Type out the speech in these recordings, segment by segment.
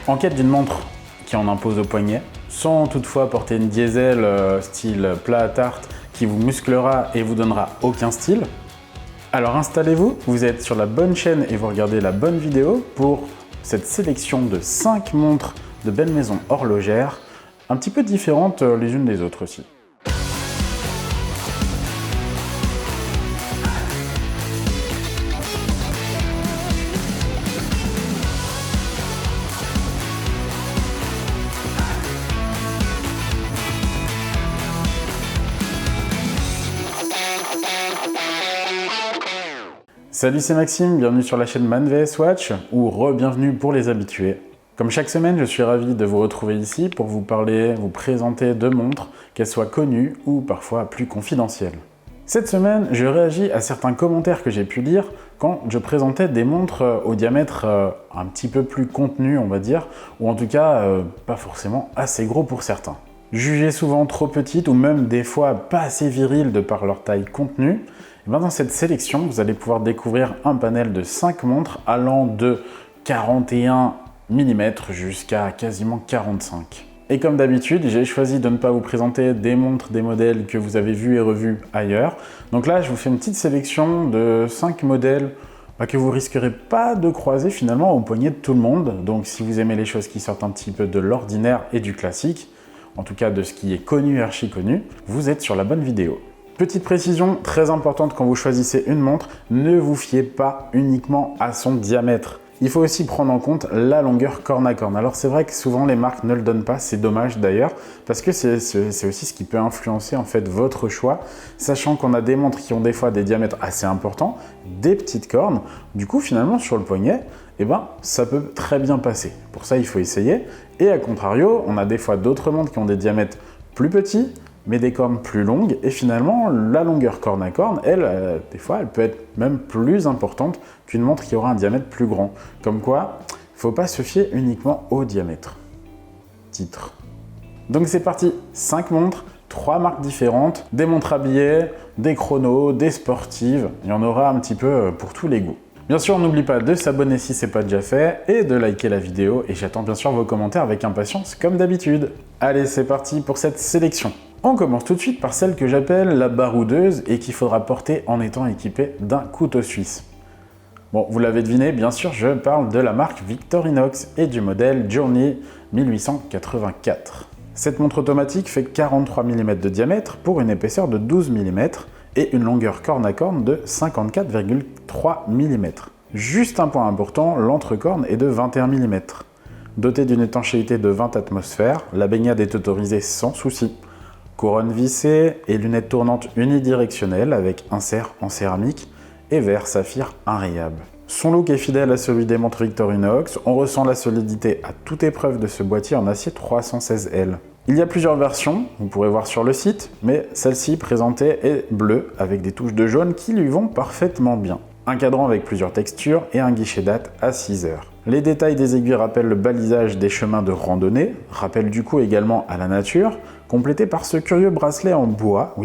En quête d'une montre qui en impose au poignet, sans toutefois porter une diesel style plat à tarte qui vous musclera et vous donnera aucun style, alors installez-vous, vous êtes sur la bonne chaîne et vous regardez la bonne vidéo pour cette sélection de 5 montres de belles maisons horlogères, un petit peu différentes les unes des autres aussi. Salut, c'est Maxime, bienvenue sur la chaîne Man vs Watch, ou re-bienvenue pour les habitués. Comme chaque semaine, je suis ravi de vous retrouver ici pour vous parler, vous présenter de montres, qu'elles soient connues ou parfois plus confidentielles. Cette semaine, je réagis à certains commentaires que j'ai pu lire quand je présentais des montres au diamètre un petit peu plus contenu, on va dire, ou en tout cas pas forcément assez gros pour certains. Jugées souvent trop petites ou même des fois pas assez viriles de par leur taille contenue, et bien dans cette sélection, vous allez pouvoir découvrir un panel de 5 montres allant de 41 mm jusqu'à quasiment 45. Et comme d'habitude, j'ai choisi de ne pas vous présenter des montres, des modèles que vous avez vus et revus ailleurs. Donc là, je vous fais une petite sélection de 5 modèles que vous risquerez pas de croiser finalement au poignet de tout le monde. Donc si vous aimez les choses qui sortent un petit peu de l'ordinaire et du classique, en tout cas de ce qui est connu, archi connu, vous êtes sur la bonne vidéo. Petite précision très importante quand vous choisissez une montre, ne vous fiez pas uniquement à son diamètre. Il faut aussi prendre en compte la longueur corne à corne. Alors c'est vrai que souvent les marques ne le donnent pas, c'est dommage d'ailleurs, parce que c'est aussi ce qui peut influencer en fait votre choix, sachant qu'on a des montres qui ont des fois des diamètres assez importants, des petites cornes, du coup finalement sur le poignet, ça peut très bien passer. Pour ça il faut essayer, et à contrario, on a des fois d'autres montres qui ont des diamètres plus petits, mais des cornes plus longues, et finalement, la longueur corne à corne, elle, des fois, elle peut être même plus importante qu'une montre qui aura un diamètre plus grand. Comme quoi, il ne faut pas se fier uniquement au diamètre. Titre. Donc c'est parti, 5 montres, 3 marques différentes, des montres habillées, des chronos, des sportives, il y en aura un petit peu pour tous les goûts. Bien sûr, n'oublie pas de s'abonner si ce n'est pas déjà fait et de liker la vidéo, et j'attends bien sûr vos commentaires avec impatience comme d'habitude. Allez, c'est parti pour cette sélection. On commence tout de suite par celle que j'appelle la baroudeuse et qu'il faudra porter en étant équipé d'un couteau suisse. Bon, vous l'avez deviné, bien sûr, je parle de la marque Victorinox et du modèle Journey 1884. Cette montre automatique fait 43 mm de diamètre pour une épaisseur de 12 mm et une longueur corne à corne de 54,3 mm. Juste un point important, l'entrecorne est de 21 mm. Dotée d'une étanchéité de 20 atmosphères, la baignade est autorisée sans souci. Couronne vissée et lunettes tournantes unidirectionnelles avec insert en céramique et verre saphir inrayable. Son look est fidèle à celui des montres Victorinox, on ressent la solidité à toute épreuve de ce boîtier en acier 316L. Il y a plusieurs versions, vous pourrez voir sur le site, mais celle-ci présentée est bleue avec des touches de jaune qui lui vont parfaitement bien. Un cadran avec plusieurs textures et un guichet date à 6 heures. Les détails des aiguilles rappellent le balisage des chemins de randonnée, rappellent du coup également à la nature, complété par ce curieux bracelet en bois,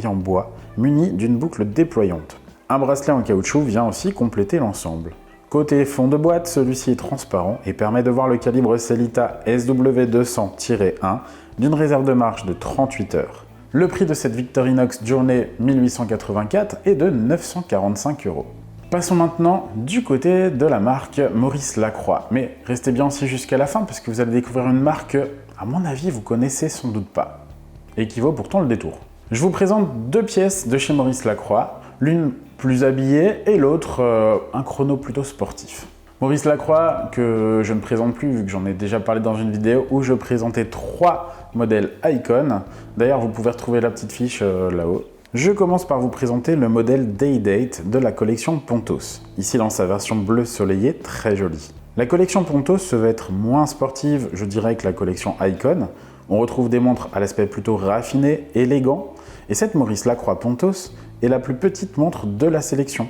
muni d'une boucle déployante. Un bracelet en caoutchouc vient aussi compléter l'ensemble. Côté fond de boîte, celui-ci est transparent et permet de voir le calibre Sellita SW200-1 d'une réserve de marche de 38 heures. Le prix de cette Victorinox Journey 1884 est de 945 €. Passons maintenant du côté de la marque Maurice Lacroix. Mais restez bien aussi jusqu'à la fin parce que vous allez découvrir une marque que, à mon avis, vous connaissez sans doute pas. Et qui vaut pourtant le détour. Je vous présente 2 pièces de chez Maurice Lacroix, l'une plus habillée et l'autre un chrono plutôt sportif. Maurice Lacroix, que je ne présente plus vu que j'en ai déjà parlé dans une vidéo où je présentais 3 modèles Icon. D'ailleurs, vous pouvez retrouver la petite fiche là-haut. Je commence par vous présenter le modèle Day-Date de la collection Pontos. Ici dans sa version bleu soleillé, très jolie. La collection Pontos se veut être moins sportive, je dirais, que la collection Icon. On retrouve des montres à l'aspect plutôt raffiné, élégant, et cette Maurice Lacroix Pontos est la plus petite montre de la sélection.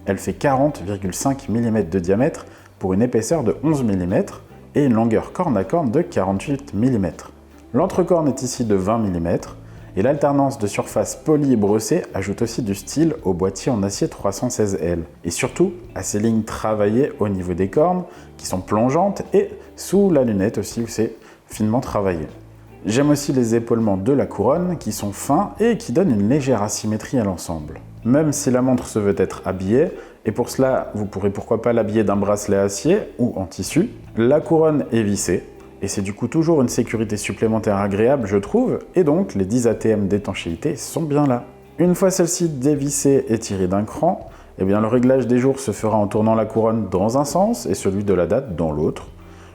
Elle fait 40,5 mm de diamètre pour une épaisseur de 11 mm et une longueur corne à corne de 48 mm. L'entrecorne est ici de 20 mm Et l'alternance de surface polie et brossée ajoute aussi du style au boîtier en acier 316L. Et surtout à ces lignes travaillées au niveau des cornes qui sont plongeantes et sous la lunette aussi où c'est finement travaillé. J'aime aussi les épaulements de la couronne qui sont fins et qui donnent une légère asymétrie à l'ensemble. Même si la montre se veut être habillée, et pour cela vous pourrez pourquoi pas l'habiller d'un bracelet acier ou en tissu, la couronne est vissée, et c'est du coup toujours une sécurité supplémentaire agréable je trouve, et donc les 10 ATM d'étanchéité sont bien là. Une fois celle-ci dévissée et tirée d'un cran, eh bien le réglage des jours se fera en tournant la couronne dans un sens et celui de la date dans l'autre.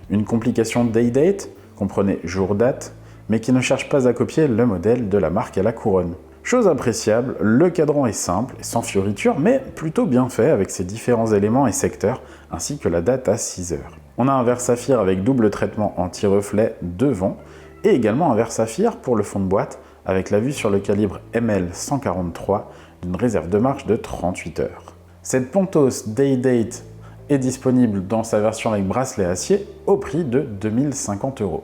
Une complication day-date, comprenez jour-date, mais qui ne cherche pas à copier le modèle de la marque à la couronne. Chose appréciable, le cadran est simple, sans fioritures, mais plutôt bien fait avec ses différents éléments et secteurs, ainsi que la date à 6 heures. On a un verre saphir avec double traitement anti-reflet devant, et également un verre saphir pour le fond de boîte, avec la vue sur le calibre ML143 d'une réserve de marche de 38 heures. Cette Pontos Day-Date est disponible dans sa version avec bracelet acier au prix de 2050 €.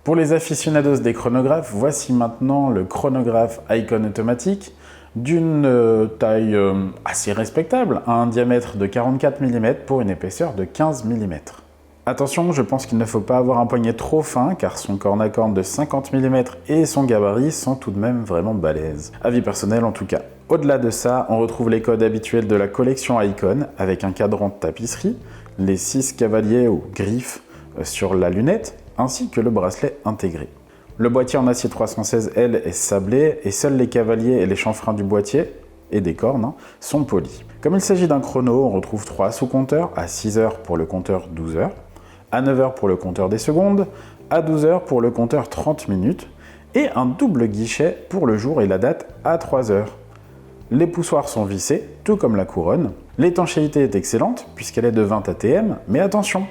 Pour les aficionados des chronographes, voici maintenant le chronographe Icon automatique d'une taille assez respectable, à un diamètre de 44 mm pour une épaisseur de 15 mm. Attention, je pense qu'il ne faut pas avoir un poignet trop fin car son corne à corne de 50 mm et son gabarit sont tout de même vraiment balèzes. Avis personnel en tout cas. Au-delà de ça, on retrouve les codes habituels de la collection Icon avec un cadran de tapisserie, les 6 cavaliers ou griffes sur la lunette, ainsi que le bracelet intégré. Le boîtier en acier 316L est sablé et seuls les cavaliers et les chanfreins du boîtier et des cornes sont polis. Comme il s'agit d'un chrono, on retrouve 3 sous-compteurs, à 6 heures pour le compteur 12 heures, à 9 heures pour le compteur des secondes, à 12 heures pour le compteur 30 minutes et un double guichet pour le jour et la date à 3 heures. Les poussoirs sont vissés, tout comme la couronne. L'étanchéité est excellente puisqu'elle est de 20 ATM, mais attention,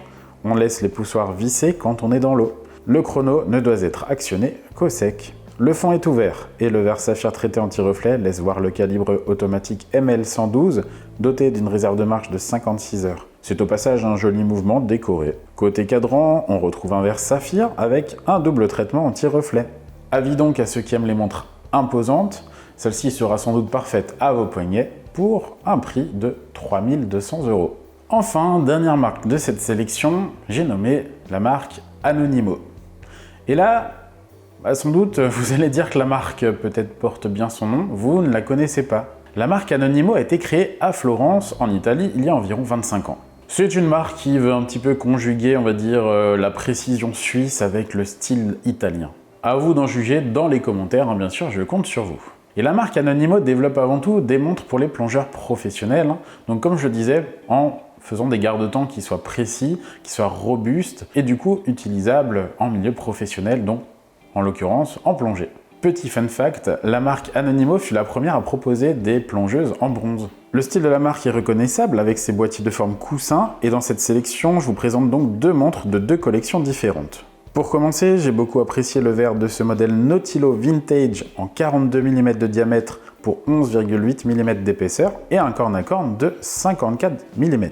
on laisse les poussoirs vissés quand on est dans l'eau. Le chrono ne doit être actionné qu'au sec. Le fond est ouvert et le verre saphir traité anti-reflet laisse voir le calibre automatique ML112 doté d'une réserve de marche de 56 heures. C'est au passage un joli mouvement décoré. Côté cadran, on retrouve un verre saphir avec un double traitement anti-reflet. Avis donc à ceux qui aiment les montres imposantes, celle-ci sera sans doute parfaite à vos poignets pour un prix de 3200 €. Enfin, dernière marque de cette sélection, j'ai nommé la marque Anonymo. Et là, sans doute, vous allez dire que la marque peut-être porte bien son nom, vous ne la connaissez pas. La marque Anonymo a été créée à Florence, en Italie, il y a environ 25 ans. C'est une marque qui veut un petit peu conjuguer, on va dire, la précision suisse avec le style italien. À vous d'en juger dans les commentaires, bien sûr, je compte sur vous. Et la marque Anonymo développe avant tout des montres pour les plongeurs professionnels, donc comme je le disais, en faisant des garde-temps qui soient précis, qui soient robustes et du coup utilisables en milieu professionnel, donc en l'occurrence en plongée. Petit fun fact, la marque Anonymo fut la première à proposer des plongeuses en bronze. Le style de la marque est reconnaissable avec ses boîtiers de forme coussin et dans cette sélection, je vous présente donc deux montres de deux collections différentes. Pour commencer, j'ai beaucoup apprécié le verre de ce modèle Nautilo Vintage en 42 mm de diamètre pour 11,8 mm d'épaisseur et un corne à corne de 54 mm.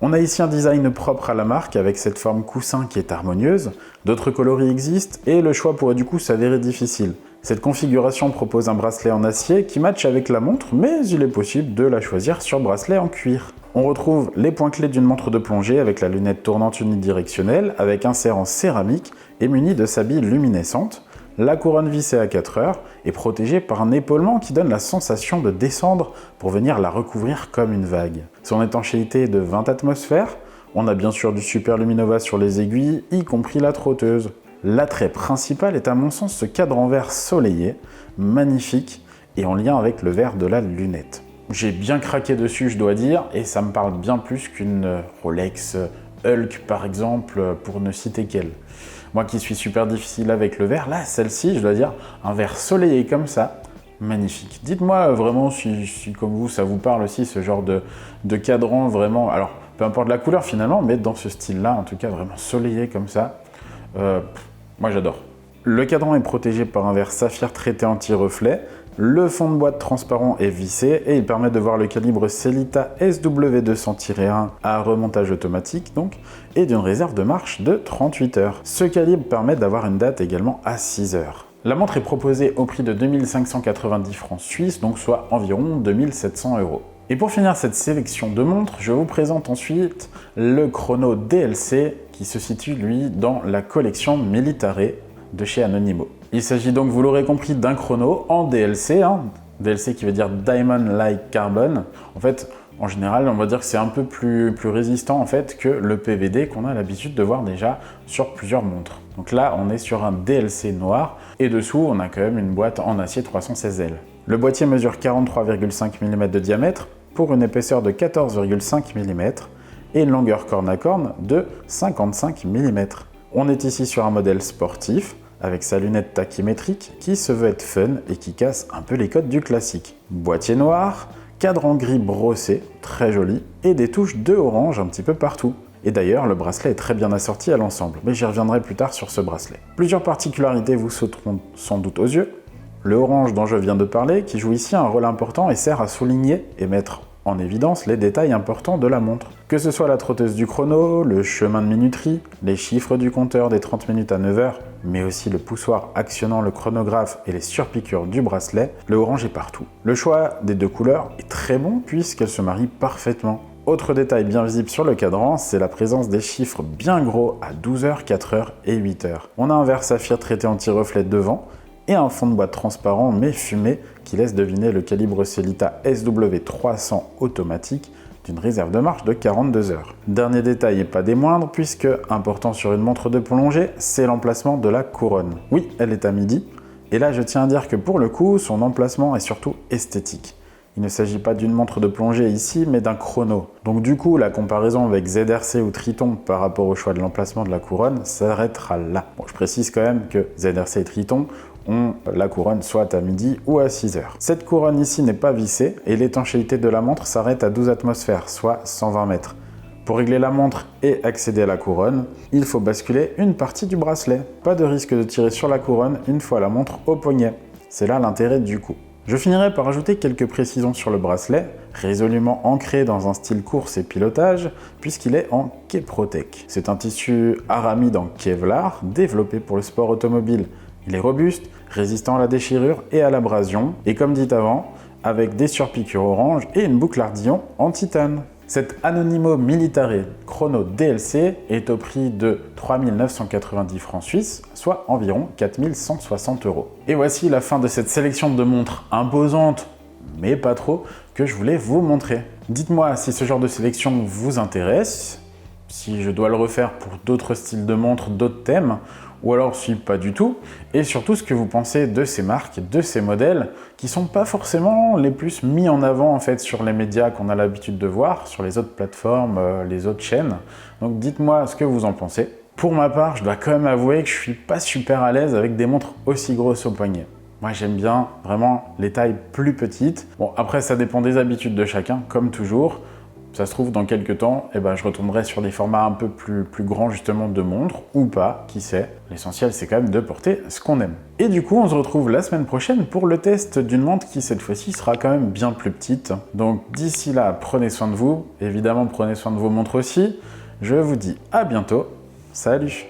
On a ici un design propre à la marque avec cette forme coussin qui est harmonieuse, d'autres coloris existent et le choix pourrait du coup s'avérer difficile. Cette configuration propose un bracelet en acier qui matche avec la montre, mais il est possible de la choisir sur bracelet en cuir. On retrouve les points clés d'une montre de plongée avec la lunette tournante unidirectionnelle, avec insert en céramique et munie de sa bille luminescente. La couronne vissée à 4 heures est protégée par un épaulement qui donne la sensation de descendre pour venir la recouvrir comme une vague. Son étanchéité est de 20 atmosphères. On a bien sûr du Super Luminova sur les aiguilles, y compris la trotteuse. L'attrait principal est à mon sens ce cadre en verre soleillé, magnifique et en lien avec le verre de la lunette. J'ai bien craqué dessus, je dois dire, et ça me parle bien plus qu'une Rolex Hulk par exemple, pour ne citer qu'elle. Moi qui suis super difficile avec le verre, là, celle-ci, je dois dire, un verre soleillé comme ça, magnifique. Dites-moi vraiment si comme vous, ça vous parle aussi, ce genre de cadran vraiment, alors peu importe la couleur finalement, mais dans ce style-là, en tout cas vraiment soleillé comme ça, moi j'adore. Le cadran est protégé par un verre saphir traité anti-reflet, le fond de boîte transparent est vissé et il permet de voir le calibre Sellita SW200-1 à remontage automatique donc, et d'une réserve de marche de 38 heures. Ce calibre permet d'avoir une date également à 6 heures. La montre est proposée au prix de 2590 francs suisses, donc soit environ 2700 €. Et pour finir cette sélection de montres, je vous présente ensuite le chrono DLC qui se situe lui dans la collection Militare de chez Anonimo. Il s'agit donc, vous l'aurez compris, d'un chrono en DLC, DLC qui veut dire Diamond Like Carbon. En fait, en général, on va dire que c'est un peu plus résistant en fait que le PVD qu'on a l'habitude de voir déjà sur plusieurs montres. Donc là, on est sur un DLC noir et dessous, on a quand même une boîte en acier 316L. Le boîtier mesure 43,5 mm de diamètre pour une épaisseur de 14,5 mm et une longueur corne à corne de 55 mm. On est ici sur un modèle sportif avec sa lunette tachymétrique qui se veut être fun et qui casse un peu les codes du classique. Boîtier noir, cadran gris brossé, très joli, et des touches de orange un petit peu partout. Et d'ailleurs, le bracelet est très bien assorti à l'ensemble, mais j'y reviendrai plus tard sur ce bracelet. Plusieurs particularités vous sauteront sans doute aux yeux. Le orange dont je viens de parler, qui joue ici un rôle important et sert à souligner et mettre en évidence les détails importants de la montre. Que ce soit la trotteuse du chrono, le chemin de minuterie, les chiffres du compteur des 30 minutes à 9 h, mais aussi le poussoir actionnant le chronographe et les surpiqûres du bracelet, le orange est partout. Le choix des deux couleurs est très bon puisqu'elles se marient parfaitement. Autre détail bien visible sur le cadran, c'est la présence des chiffres bien gros à 12 h, 4 h et 8 h. On a un verre saphir traité anti-reflet devant et un fond de boîte transparent mais fumé qui laisse deviner le calibre Sellita SW300 automatique d'une réserve de marche de 42 heures. Dernier détail et pas des moindres, puisque important sur une montre de plongée, c'est l'emplacement de la couronne. Oui, elle est à midi, et là je tiens à dire que pour le coup, son emplacement est surtout esthétique. Il ne s'agit pas d'une montre de plongée ici, mais d'un chrono. Donc du coup, la comparaison avec ZRC ou Triton par rapport au choix de l'emplacement de la couronne s'arrêtera là. Bon, je précise quand même que ZRC et Triton ont la couronne soit à midi ou à 6 h. Cette couronne ici n'est pas vissée et l'étanchéité de la montre s'arrête à 12 atmosphères, soit 120 mètres. Pour régler la montre et accéder à la couronne, il faut basculer une partie du bracelet. Pas de risque de tirer sur la couronne une fois la montre au poignet. C'est là l'intérêt du coup. Je finirai par ajouter quelques précisions sur le bracelet, résolument ancré dans un style course et pilotage, puisqu'il est en K-Protec. C'est un tissu aramide en Kevlar, développé pour le sport automobile. Il est robuste, résistant à la déchirure et à l'abrasion, et comme dit avant, avec des surpiqûres orange et une boucle ardillon en titane. Cet Anonimo Militare Chrono DLC est au prix de 3990 francs suisses, soit environ 4160 €. Et voici la fin de cette sélection de montres imposante, mais pas trop, que je voulais vous montrer. Dites-moi si ce genre de sélection vous intéresse, si je dois le refaire pour d'autres styles de montres, d'autres thèmes, ou alors si pas du tout, et surtout ce que vous pensez de ces marques, de ces modèles, qui sont pas forcément les plus mis en avant en fait sur les médias qu'on a l'habitude de voir, sur les autres plateformes, les autres chaînes. Donc dites-moi ce que vous en pensez. Pour ma part, je dois quand même avouer que je suis pas super à l'aise avec des montres aussi grosses au poignet. Moi j'aime bien vraiment les tailles plus petites. Bon après ça dépend des habitudes de chacun, comme toujours. Ça se trouve, dans quelques temps, je retournerai sur des formats un peu plus grands justement de montres, ou pas, qui sait. L'essentiel, c'est quand même de porter ce qu'on aime. Et du coup, on se retrouve la semaine prochaine pour le test d'une montre qui, cette fois-ci, sera quand même bien plus petite. Donc d'ici là, prenez soin de vous. Évidemment, prenez soin de vos montres aussi. Je vous dis à bientôt. Salut!